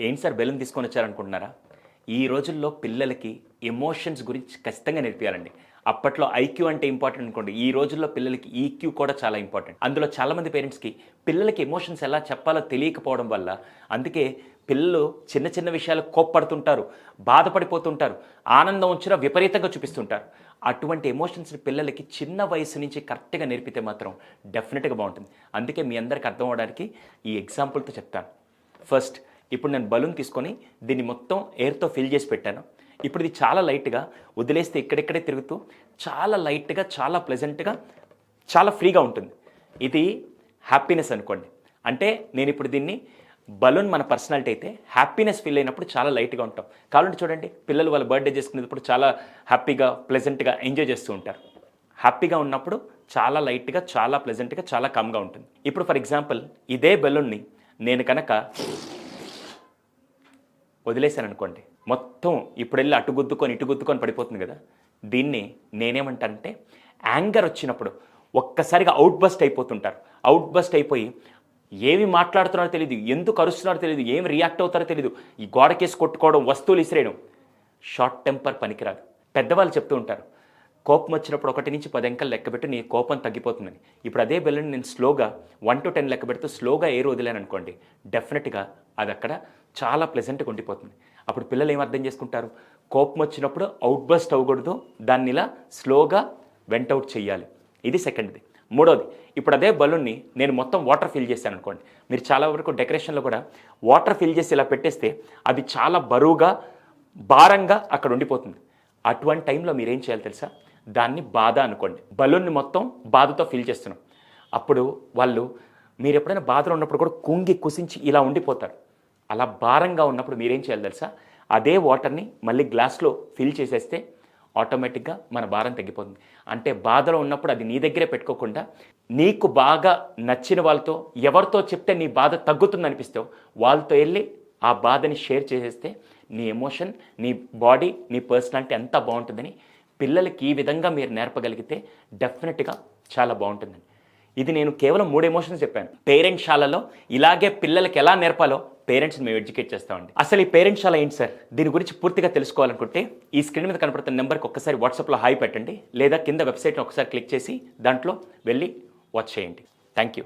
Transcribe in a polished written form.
ఏంటి sir balloon తీసుకొని వచ్చారనుకుంటున్నారా? ఈ రోజుల్లో పిల్లలకి ఎమోషన్స్ గురించి ఖచ్చితంగా నేర్పియాలండి. అప్పట్లో ఐక్యూ అంటే ఇంపార్టెంట్ అనుకోండి, ఈ రోజుల్లో పిల్లలకి ఈక్యూ కూడా చాలా ఇంపార్టెంట్. అందులో చాలామంది పేరెంట్స్కి పిల్లలకి ఎమోషన్స్ ఎలా చెప్పాలో తెలియకపోవడం వల్ల, అందుకే పిల్లలు చిన్న చిన్న విషయాలకు కోప్పడుతుంటారు, బాధపడిపోతుంటారు, ఆనందం వచ్చినా విపరీతంగా చూపిస్తుంటారు. అటువంటి ఎమోషన్స్ని పిల్లలకి చిన్న వయసు నుంచి కరెక్ట్గా నేర్పితే మాత్రం డెఫినెట్గా బాగుంటుంది. అందుకే మీ అందరికి అర్థం అవడానికి ఈ ఎగ్జాంపుల్తో చెప్తాను. ఫస్ట్, ఇప్పుడు నేను బలూన్ తీసుకొని దీన్ని మొత్తం ఎయిర్తో ఫిల్ చేసి పెట్టాను. ఇప్పుడు ఇది చాలా లైట్గా వదిలేస్తే ఇక్కడెక్కడే తిరుగుతూ చాలా లైట్గా, చాలా ప్లెజెంట్గా, చాలా ఫ్రీగా ఉంటుంది. ఇది హ్యాపీనెస్ అనుకోండి. అంటే నేను ఇప్పుడు దీన్ని బలూన్ మన పర్సనాలిటీ అయితే హ్యాపీనెస్ ఫీల్ అయినప్పుడు చాలా లైట్గా ఉంటాం. కావాలంటే చూడండి, పిల్లలు వాళ్ళ బర్త్డే చేసుకునేటప్పుడు చాలా హ్యాపీగా, ప్లెజెంట్గా ఎంజాయ్ చేస్తూ ఉంటారు. హ్యాపీగా ఉన్నప్పుడు చాలా లైట్గా, చాలా ప్లెజెంట్గా, చాలా కామ్గా ఉంటుంది. ఇప్పుడు ఫర్ ఎగ్జాంపుల్ ఇదే బలూన్ని నేను కనుక వదిలేశాను అనుకోండి, మొత్తం ఇప్పుడు వెళ్ళి అటు గుద్దుకొని ఇటు గుద్దుకొని పడిపోతుంది కదా. దీన్ని నేనేమంటానంటే, యాంగర్ వచ్చినప్పుడు ఒక్కసారిగా అవుట్ బస్ట్ అయిపోతుంటారు. అవుట్ బస్ట్ అయిపోయి ఏమి మాట్లాడుతున్నారో తెలియదు, ఎందుకు అరుస్తున్నారో తెలియదు, ఏమి రియాక్ట్ అవుతారో తెలియదు, ఈ గోడకేసి కొట్టుకోవడం, వస్తువులు ఇసిరేయడం. షార్ట్ టెంపర్ పనికిరాదు. పెద్దవాళ్ళు చెప్తూ ఉంటారు, కోపం వచ్చినప్పుడు 1 నుంచి 10 అంకెలు లెక్కబెట్టి నీ కోపం తగ్గిపోతుందని. ఇప్పుడు అదే బెలూన్ నేను స్లోగా 1 to 10 లెక్క పెడుతూ స్లోగా ఎయిర్ వదిలేను అనుకోండి, డెఫినెట్గా అది అక్కడ చాలా ప్లెజెంట్గా ఉండిపోతుంది. అప్పుడు పిల్లలు ఏం అర్థం చేసుకుంటారు, కోపం వచ్చినప్పుడు అవుట్ బస్ట్ అవ్వకూడదు, దాన్ని ఇలా స్లోగా వెంట్ అవుట్ చేయాలి. ఇది సెకండ్ది. మూడోది, ఇప్పుడు అదే బలూన్ని నేను మొత్తం వాటర్ ఫిల్ చేశాను అనుకోండి. మీరు చాలా వరకు డెకరేషన్లో కూడా వాటర్ ఫిల్ చేసి ఇలా పెట్టేస్తే అది చాలా బరువుగా, భారంగా అక్కడ ఉండిపోతుంది. అటువంటి టైంలో మీరేం చేయాలి తెలుసా? దాన్ని బాధ అనుకోండి. బలూన్ని మొత్తం బాధతో ఫిల్ చేస్తున్నాం. అప్పుడు వాళ్ళు, మీరు ఎప్పుడైనా బాధలో ఉన్నప్పుడు కూడా కుంగి కుసించి ఇలా ఉండిపోతారు. అలా భారంగా ఉన్నప్పుడు మీరేం చేయాలి తెలుసా? అదే వాటర్ని మళ్ళీ గ్లాస్లో ఫిల్ చేసేస్తే ఆటోమేటిక్గా మన భారం తగ్గిపోతుంది. అంటే బాధలో ఉన్నప్పుడు అది నీ దగ్గరే పెట్టుకోకుండా, నీకు బాగా నచ్చిన వాళ్ళతో, ఎవరితో చెప్తే నీ బాధ తగ్గుతుంది అనిపిస్తావు వాళ్ళతో వెళ్ళి ఆ బాధని షేర్ చేసేస్తే నీ ఎమోషన్, నీ బాడీ, నీ పర్సనాలిటీ ఎంత బాగుంటుందని పిల్లలకి ఈ విధంగా మీరు నేర్పగలిగితే డెఫినెట్గా చాలా బాగుంటుందండి. ఇది నేను కేవలం 3 ఎమోషన్స్ చెప్పాను. పేరెంట్ శాలలో ఇలాగే పిల్లలకి ఎలా నేర్పాలో పేరెంట్స్ని మేము ఎడ్యుకేట్ చేస్తామండి. అసలు ఈ పేరెంట్ శాల ఏంటి సార్? దీని గురించి పూర్తిగా తెలుసుకోవాలనుకుంటే ఈ స్క్రీన్ మీద కనపడుతున్న నెంబర్కి ఒక్కసారి వాట్సాప్లో హాయ్ పెట్టండి, లేదా కింద వెబ్సైట్ని ఒకసారి క్లిక్ చేసి దాంట్లో వెళ్ళి వాచ్ చేయండి. Thank you.